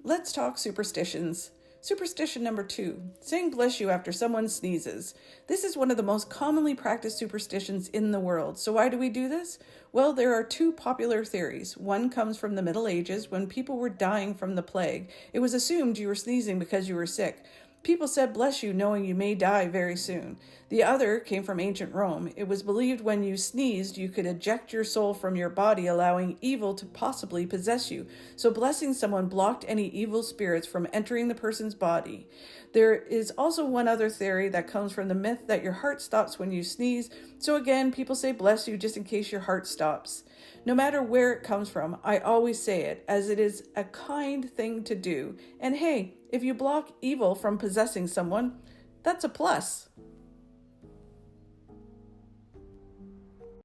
Let's talk superstitions. Superstition number 2, saying bless you after someone sneezes. This is one of the most commonly practiced superstitions in the world. So why do we do this? Well, there are 2 popular theories. One comes from the Middle Ages when people were dying from the plague. It was assumed you were sneezing because you were sick. People said bless you knowing you may die very soon. The other came from ancient Rome. It was believed when you sneezed, you could eject your soul from your body, allowing evil to possibly possess you. So blessing someone blocked any evil spirits from entering the person's body. There is also one other theory that comes from the myth that your heart stops when you sneeze. So again, people say bless you just in case your heart stops. No matter where it comes from, I always say it, as it is a kind thing to do. And hey, if you block evil from possessing someone, that's a plus.